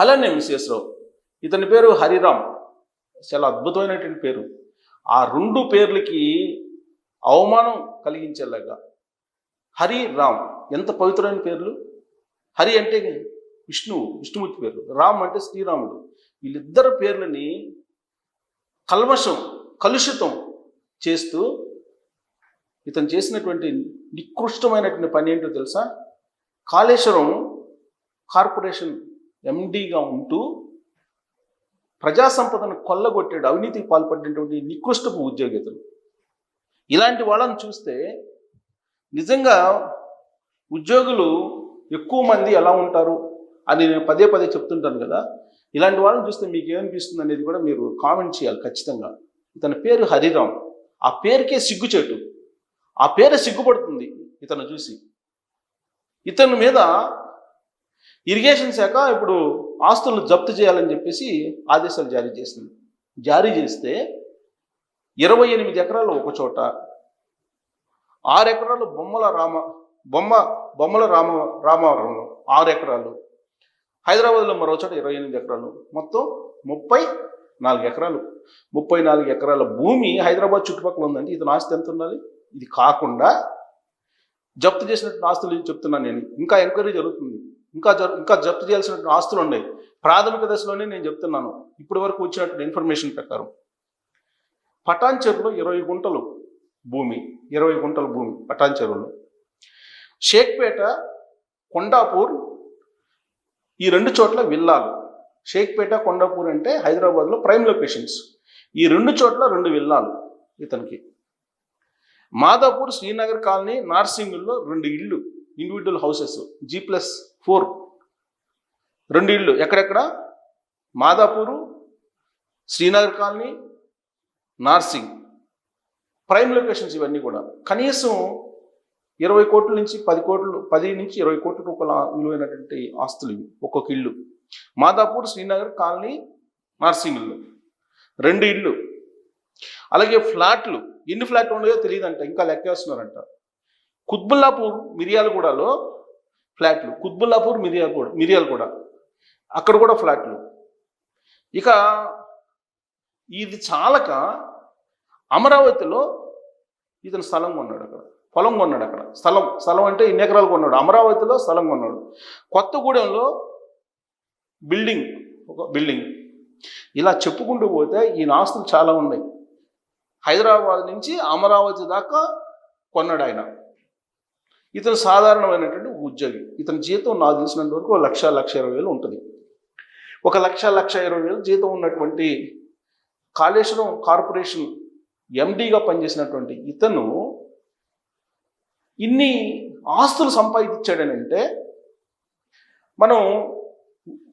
అలానే మిస్ఎస్ రావు. ఇతని పేరు హరిరామ్. చాలా అద్భుతమైనటువంటి పేరు. ఆ రెండు పేర్లకి అవమానం కలిగించేలాగా హరి రామ్ ఎంత పవిత్రమైన పేర్లు. హరి అంటే విష్ణుమూర్తి పేరు, రామ్ అంటే శ్రీరాముడు. వీళ్ళిద్దరు పేర్లని కలుషితం చేస్తూ ఇతను చేసినటువంటి నికృష్టమైనటువంటి పని ఏంటో తెలుసా? కాళేశ్వరం కార్పొరేషన్ ఎండీగా ఉంటూ ప్రజా సంపదను కొల్లగొట్టాడు, అవినీతికి పాల్పడినటువంటి నికృష్టపు ఉద్యోగితులు. ఇలాంటి వాళ్ళని చూస్తే నిజంగా ఉద్యోగులు ఎక్కువ మంది ఎలా ఉంటారు అని నేను పదే చెప్తుంటాను కదా. ఇలాంటి వాళ్ళని చూస్తే మీకు ఏమనిపిస్తుంది అనేది కూడా మీరు కామెంట్ చేయాలి ఖచ్చితంగా. ఇతని పేరు హరిరామ్. ఆ పేరుకే సిగ్గుచేటు, ఆ పేరు సిగ్గుపడుతుంది ఇతను చూసి. ఇతని మీద ఇరిగేషన్ శాఖ ఇప్పుడు ఆస్తులను జప్తు చేయాలని చెప్పేసి ఆదేశాలు జారీ చేసింది. జారీ చేస్తే 28 ఎకరాలు ఒక చోట, 6 ఎకరాలు బొమ్మల రామవరంలో 6 ఎకరాలు, హైదరాబాద్లో మరో చోట 28 ఎకరాలు, మొత్తం 34 ఎకరాలు. 34 ఎకరాల భూమి హైదరాబాద్ చుట్టుపక్కల ఉందండి. ఇతని ఆస్తి ఎంత ఉండాలి? ఇది కాకుండా జప్తు చేసినట్టు ఆస్తులు చెప్తున్నాను నేను. ఇంకా ఎంక్వైరీ జరుగుతుంది. ఇంకా జప్తు చేయాల్సినటువంటి ఆస్తులు ఉన్నాయి. ప్రాథమిక దశలోనే నేను చెప్తున్నాను. ఇప్పటి వరకు వచ్చినటువంటి ఇన్ఫర్మేషన్ ప్రకారం పటాన్ చెరువులో 20 గుంటలు భూమి పటాన్ చెరువులో, షేక్పేట, కొండాపూర్ ఈ 2 చోట్ల విల్లాలు. షేక్పేట, కొండాపూర్ అంటే హైదరాబాద్లో ప్రైమ్ లొకేషన్స్. ఈ 2 చోట్ల 2 విల్లాలు ఇతనికి. మాదాపూర్, శ్రీనగర్ కాలనీ, నార్సింగుల్లో 2 ఇళ్ళు, ఇండివిజువల్ హౌసెస్, G+4 2 ఇళ్ళు. ఎక్కడెక్కడ? Madhapur, Srinagar colony, Narsingi prime locations. ఇవన్నీ కూడా కనీసం 20 కోట్ల నుంచి 10 నుంచి 20 కోట్ల రూపాయల విలువైనటువంటి ఆస్తులు ఇవి ఒక్కొక్క ఇల్లు. మాదాపూర్, శ్రీనగర్ కాలనీ, నార్సింగ్లో 2 ఇళ్ళు. అలాగే ఫ్లాట్లు, ఎన్ని ఫ్లాట్లు ఉన్నాయో తెలియదంట, ఇంకా లెక్కేస్తున్నారంట. కుత్బుల్లాపూర్, మిర్యాలగూడలో ఫ్లాట్లు, కుత్బుల్లాపూర్, మిర్యాలగూడ అక్కడ కూడా ఫ్లాట్లు. ఇక ఇది చాలక అమరావతిలో ఇతను స్థలం కొన్నాడు, అక్కడ పొలం కొన్నాడు. అక్కడ స్థలం అంటే 2 ఎకరాలు కొన్నాడు. అమరావతిలో స్థలం కొన్నాడు. కొత్తగూడెంలో ఒక బిల్డింగ్. ఇలా చెప్పుకుంటూ పోతే ఈయన ఆస్తులు చాలా ఉన్నాయి. హైదరాబాద్ నుంచి అమరావతి దాకా కొన్నాడు ఆయన. ఇతను సాధారణమైనటువంటి ఉద్యోగి. ఇతని జీతం నాకు తెలిసినంత వరకు 1,20,000 ఉంటుంది. 1,20,000 జీతం ఉన్నటువంటి కాళేశ్వరం కార్పొరేషన్ ఎండీగా పనిచేసినటువంటి ఇతను ఇన్ని ఆస్తులు సంపాదించాడనంటే మనం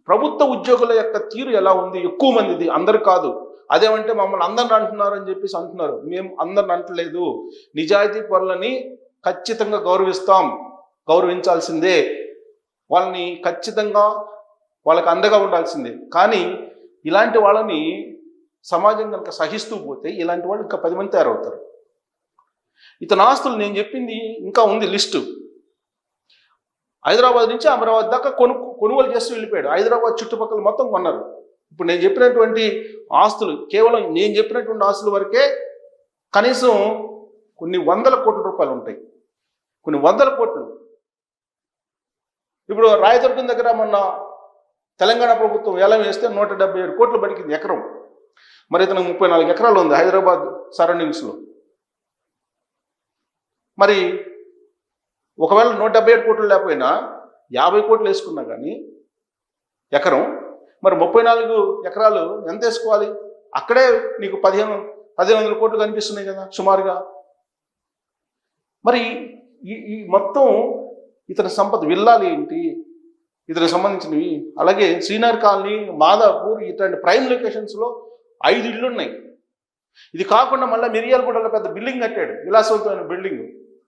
ప్రభుత్వ ఉద్యోగుల యొక్క తీరు ఎలా ఉంది? ఎక్కువ మందిది, అందరు కాదు. అదేమంటే మమ్మల్ని అందరిని అంటున్నారని చెప్పేసి అంటున్నారు. మేము అందరిని అంటలేదు. నిజాయితీ పరులని ఖచ్చితంగా గౌరవించాల్సిందే. వాళ్ళని ఖచ్చితంగా వాళ్ళకి అండగా ఉండాల్సిందే. కానీ ఇలాంటి వాళ్ళని సమాజం కనుక సహిస్తూ పోతే ఇలాంటి వాళ్ళు ఇంకా 10 మంది తయారవుతారు. ఇతని ఆస్తులు నేను చెప్పింది ఇంకా ఉంది లిస్టు. హైదరాబాద్ నుంచి అమరావతి దాకా కొనుగోలు చేస్తూ వెళ్ళిపోయాడు. హైదరాబాద్ చుట్టుపక్కల మొత్తం కొన్నారు. ఇప్పుడు నేను చెప్పినటువంటి ఆస్తులు, కేవలం నేను చెప్పినటువంటి ఆస్తుల వరకే కనీసం కొన్ని 100 కోట్ల రూపాయలు ఉంటాయి. కొన్ని 100 కోట్లు. ఇప్పుడు రాయదుర్గం దగ్గర మొన్న తెలంగాణ ప్రభుత్వం వేలం వేస్తే 177 కోట్లు పడికింది ఎకరం. మరి ఇతను 34 ఎకరాలు ఉంది హైదరాబాద్ సరౌండింగ్స్లో. మరి ఒకవేళ 177 కోట్లు లేకపోయినా 50 కోట్లు వేసుకున్నా కానీ ఎకరం, మరి 34 ఎకరాలు ఎంత వేసుకోవాలి? అక్కడే నీకు 1,500 కోట్లు కనిపిస్తున్నాయి కదా సుమారుగా. మరి ఈ మొత్తం ఇతని సంపద, విల్లాలు ఏంటి ఇతనికి సంబంధించినవి. అలాగే శ్రీనగర్ కాలనీ, మాదాపూర్ ఇట్లాంటి ప్రైమ్ లొకేషన్స్లో 5 ఇళ్ళు ఉన్నాయి. ఇది కాకుండా మళ్ళీ మిర్యాలగూడలో పెద్ద బిల్డింగ్ కట్టాడు, విలాసవంతమైన బిల్డింగ్.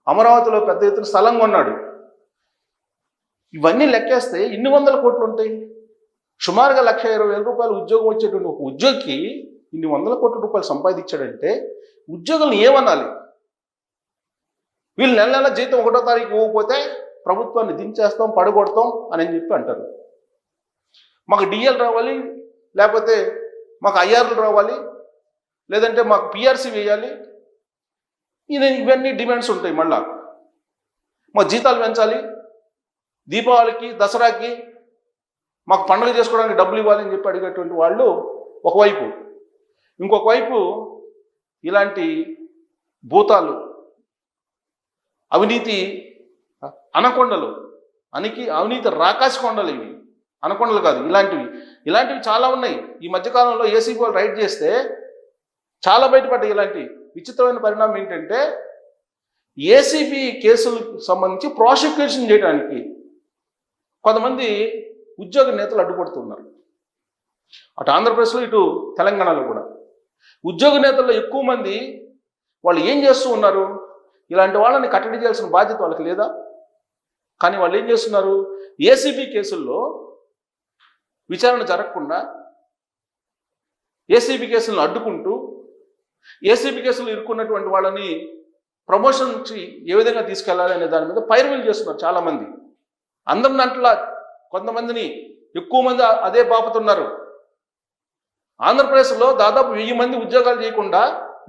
అమరావతిలో పెద్ద ఎత్తున స్థలం కొన్నాడు. ఇవన్నీ లెక్కేస్తే ఎన్ని 100 కోట్లు ఉంటాయి? సుమారుగా 1,20,000 రూపాయలు ఉద్యోగం వచ్చేటువంటి ఒక ఉద్యోగికి ఇన్ని 100 కోట్ల రూపాయలు సంపాదించాడంటే ఉద్యోగులను ఏమనాలి? వీళ్ళు నెల జీతం 1వ తారీఖు ఇవ్వకపోతే ప్రభుత్వాన్ని దించేస్తాం, పడగొడతాం అని చెప్పి అంటారు. మాకు డిఎల్ రావాలి, లేకపోతే మాకు ఐఆర్లు రావాలి, లేదంటే మాకు పిఆర్సీ వేయాలి, ఇవన్నీ డిమాండ్స్ ఉంటాయి. మళ్ళా మా జీతాలు పెంచాలి, దీపావళికి దసరాకి మాకు పండుగ చేసుకోవడానికి డబ్బులు ఇవ్వాలి అని చెప్పి అడిగేటువంటి వాళ్ళు ఒకవైపు. ఇంకొక వైపు ఇలాంటి భూతాలు, అవినీతి అనకొండలు, అవినీతి రాకాసి కొండలు, ఇవి అనకొండలు కాదు, ఇలాంటివి చాలా ఉన్నాయి. ఈ మధ్యకాలంలో ఏసీబీ వాళ్ళు రైడ్ చేస్తే చాలా బయటపడ్డాయి. ఇలాంటి విచిత్రమైన పరిణామం ఏంటంటే, ఏసీబీ కేసులకు సంబంధించి ప్రాసిక్యూషన్ చేయడానికి కొంతమంది ఉద్యోగ నేతలు అడ్డుపడుతున్నారు. అటు ఆంధ్రప్రదేశ్లో, ఇటు తెలంగాణలో కూడా ఉద్యోగ నేతల్లో ఎక్కువ మంది వాళ్ళు ఏం చేస్తూ ఉన్నారు, ఇలాంటి వాళ్ళని కట్టడి చేయాల్సిన బాధ్యత వాళ్ళకి లేదా? కానీ వాళ్ళు ఏం చేస్తున్నారు, ఏసీబీ కేసుల్లో విచారణ జరగకుండా ఏసీబీ కేసులను అడ్డుకుంటూ, ఏసీబీ కేసులు ఇరుక్కున్నటువంటి వాళ్ళని ప్రమోషన్ నుంచి ఏ విధంగా తీసుకెళ్లాలి అనే దాని మీద పైరవీలు చేస్తున్నారు చాలామంది. అందరి దాంట్లో కొంతమందిని, ఎక్కువ మంది అదే బాపుతున్నారు. ఆంధ్రప్రదేశ్లో దాదాపు 1000 మంది ఉద్యోగాలు చేయకుండా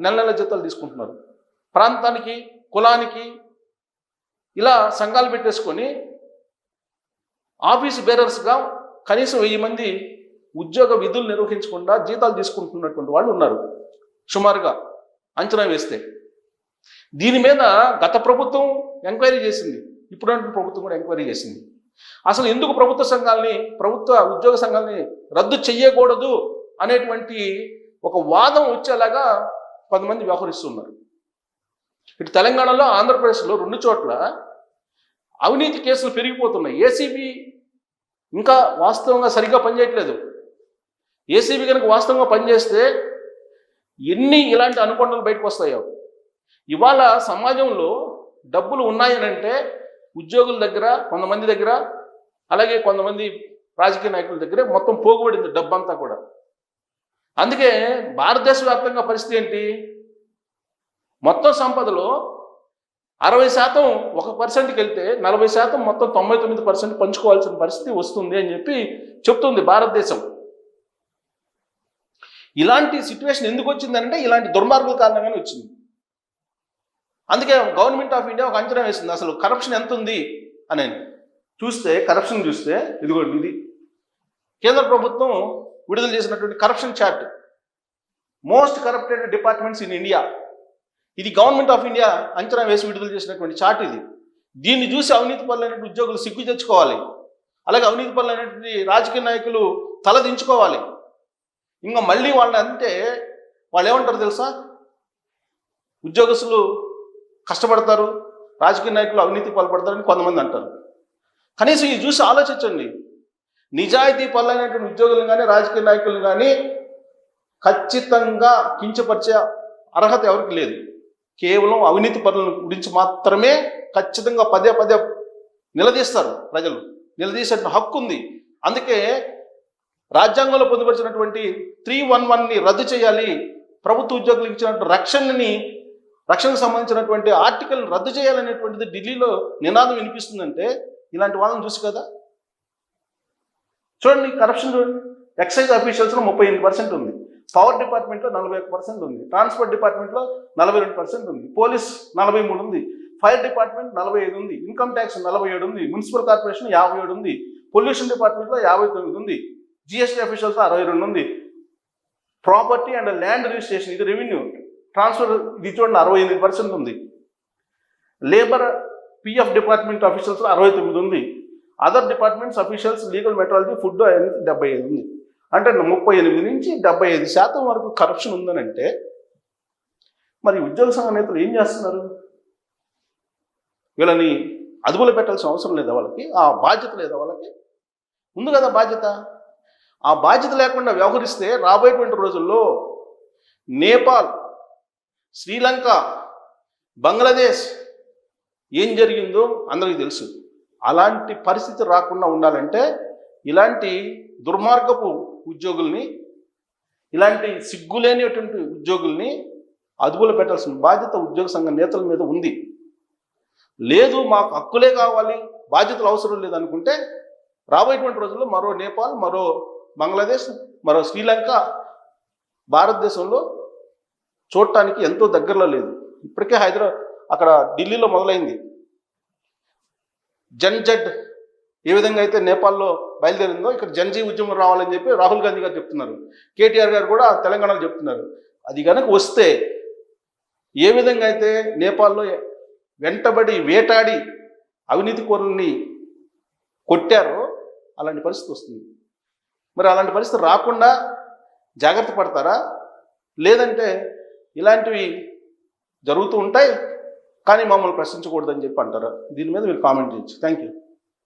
నెల జీతాలు తీసుకుంటున్నారు. ప్రాంతానికి, కులానికి ఇలా సంఘాలు పెట్టేసుకొని ఆఫీస్ బేరర్స్గా కనీసం 1000 మంది ఉద్యోగ విధులు నిర్వహించకుండా జీతాలు తీసుకుంటున్నటువంటి వాళ్ళు ఉన్నారు సుమారుగా అంచనా వేస్తే. దీని మీద గత ప్రభుత్వం ఎంక్వైరీ చేసింది, ఇప్పుడంటే ప్రభుత్వం కూడా ఎంక్వైరీ చేసింది. అసలు ఎందుకు ప్రభుత్వ ఉద్యోగ సంఘాలని రద్దు చెయ్యకూడదు అనేటువంటి ఒక వాదం వచ్చేలాగా కొంతమంది వ్యవహరిస్తున్నారు. ఇటు తెలంగాణలో, ఆంధ్రప్రదేశ్లో 2 చోట్ల అవినీతి కేసులు పెరిగిపోతున్నాయి. ఏసీబీ ఇంకా వాస్తవంగా సరిగ్గా పనిచేయట్లేదు. ఏసీబీ కనుక వాస్తవంగా పనిచేస్తే ఎన్ని ఇలాంటి అనుకొండలు బయటకు వస్తాయో. ఇవాళ సమాజంలో డబ్బులు ఉన్నాయనంటే ఉద్యోగుల దగ్గర, కొంతమంది దగ్గర, అలాగే కొంతమంది రాజకీయ నాయకుల దగ్గర మొత్తం పోగుబడింది డబ్బంతా కూడా. అందుకే భారతదేశ వ్యాప్తంగా పరిస్థితి ఏంటి, మొత్తం సంపదలో 60% 1%కి వెళ్తే 40% మొత్తం 99% పంచుకోవాల్సిన పరిస్థితి వస్తుంది అని చెప్పి చెప్తుంది భారతదేశం. ఇలాంటి సిచ్యువేషన్ ఎందుకు వచ్చిందంటే ఇలాంటి దుర్మార్గుల కారణంగానే వచ్చింది. అందుకే గవర్నమెంట్ ఆఫ్ ఇండియా ఒక అంచనా వేసింది, అసలు కరప్షన్ ఎంత ఉంది అని కరప్షన్ చూస్తే ఇదిగోండి, ఇది కేంద్ర ప్రభుత్వం విడుదల చేసినటువంటి corruption chart, most corrupted departments in India. ఇది గవర్నమెంట్ ఆఫ్ ఇండియా అంచనా వేసి విడుదల చేసినటువంటి చార్ట్ ఇది. దీన్ని చూసి అవినీతి పరులైనటువంటి ఉద్యోగులు సిగ్గు తెచ్చుకోవాలి, అలాగే అవినీతి పరులైనటువంటి రాజకీయ నాయకులు తలదించుకోవాలి. ఇంకా మళ్ళీ వాళ్ళంటే వాళ్ళు ఏమంటారు తెలుసా, ఉద్యోగస్తులు కష్టపడతారు, రాజకీయ నాయకులు అవినీతి పాల్పడతారని కొంతమంది అంటారు. కనీసం ఇది చూసి ఆలోచించండి. నిజాయితీ పరులైనటువంటి ఉద్యోగులను కానీ, రాజకీయ నాయకులను కానీ ఖచ్చితంగా కించపరిచే అర్హత ఎవరికి లేదు. కేవలం అవినీతి పరుల గురించి మాత్రమే ఖచ్చితంగా పదే నిలదీస్తారు. ప్రజలు నిలదీసే హక్కు ఉంది. అందుకే రాజ్యాంగంలో పొందుపరిచినటువంటి 311ని రద్దు చేయాలి, ప్రభుత్వ ఉద్యోగులకు ఇచ్చినటువంటి రక్షణకు సంబంధించినటువంటి ఆర్టికల్ రద్దు చేయాలనేటువంటిది ఢిల్లీలో నినాదం వినిపిస్తుందంటే ఇలాంటి వాళ్ళని చూసి కదా. చూడండి, కరప్షన్ చూడండి. ఎక్సైజ్ ఆఫీషియల్స్లో 38% ఉంది, పవర్ డిపార్ట్మెంట్లో 41% ఉంది, ట్రాన్స్పోర్ట్ డిపార్ట్మెంట్లో 42% ఉంది, పోలీస్ 43 ఉంది, ఫైర్ డిపార్ట్మెంట్ 45 ఉంది, ఇన్కమ్ ట్యాక్స్ 47 ఉంది, మున్సిపల్ కార్పొరేషన్ 57 ఉంది, పొల్యూషన్ డిపార్ట్మెంట్లో 59 ఉంది, జిఎస్టీ ఆఫీషియల్స్ 62 ఉంది, ప్రాపర్టీ అండ్ ల్యాండ్ రిజిస్ట్రేషన్ ఇది రెవెన్యూ ట్రాన్స్ఫర్ ఇది చూడండి 68% ఉంది, లేబర్ పిఎఫ్ డిపార్ట్మెంట్ ఆఫీషియల్స్ 69 ఉంది, other departments officials legal metrology food 75 ఉంది. అంటే 38 నుంచి 75% వరకు కరప్షన్ ఉందనంటే మరి ఉద్యోగ సంఘ నేతలు ఏం చేస్తున్నారు? వీళ్ళని అదుపులో పెట్టాల్సిన అవసరం లేదా? వాళ్ళకి ఆ బాధ్యత లేదా? వాళ్ళకి ఉంది కదా బాధ్యత. ఆ బాధ్యత లేకుండా వ్యవహరిస్తే రాబోయేటువంటి రోజుల్లో నేపాల్, శ్రీలంక, బంగ్లాదేశ్ ఏం జరిగిందో అందరికీ తెలుసు. అలాంటి పరిస్థితి రాకుండా ఉండాలంటే ఇలాంటి దుర్మార్గపు ఉద్యోగుల్ని, ఇలాంటి సిగ్గులేనిటువంటి ఉద్యోగుల్ని అదుపులో పెట్టాల్సిన బాధ్యత ఉద్యోగ సంఘ నేతల మీద ఉంది. లేదు మాకు హక్కులే కావాలి, బాధ్యతలు అవసరం లేదనుకుంటే రాబోయేటువంటి రోజుల్లో మరో నేపాల్, మరో బంగ్లాదేశ్, మరో శ్రీలంక భారతదేశంలో చూడటానికి ఎంతో దగ్గరలో లేదు. ఇప్పటికే అక్కడ ఢిల్లీలో మొదలైంది. జన్జడ్ ఏ విధంగా అయితే నేపాల్లో బయలుదేరిందో ఇక్కడ జన్జీ ఉద్యమం రావాలని చెప్పి రాహుల్ గాంధీ గారు చెప్తున్నారు. కేటీఆర్ గారు కూడా తెలంగాణలో చెప్తున్నారు. అది కనుక వస్తే ఏ విధంగా అయితే నేపాల్లో వెంటబడి వేటాడి అవినీతి కోరుల్ని కొట్టారో అలాంటి పరిస్థితి వస్తుంది. మరి అలాంటి పరిస్థితి రాకుండా జాగ్రత్త పడతారా, లేదంటే ఇలాంటివి జరుగుతూ ఉంటాయి కానీ మమ్మల్ని ప్రశ్నించకూడదని చెప్పి అంటారా? దీని మీద మీరు కామెంట్ చేయొచ్చు. Thank you.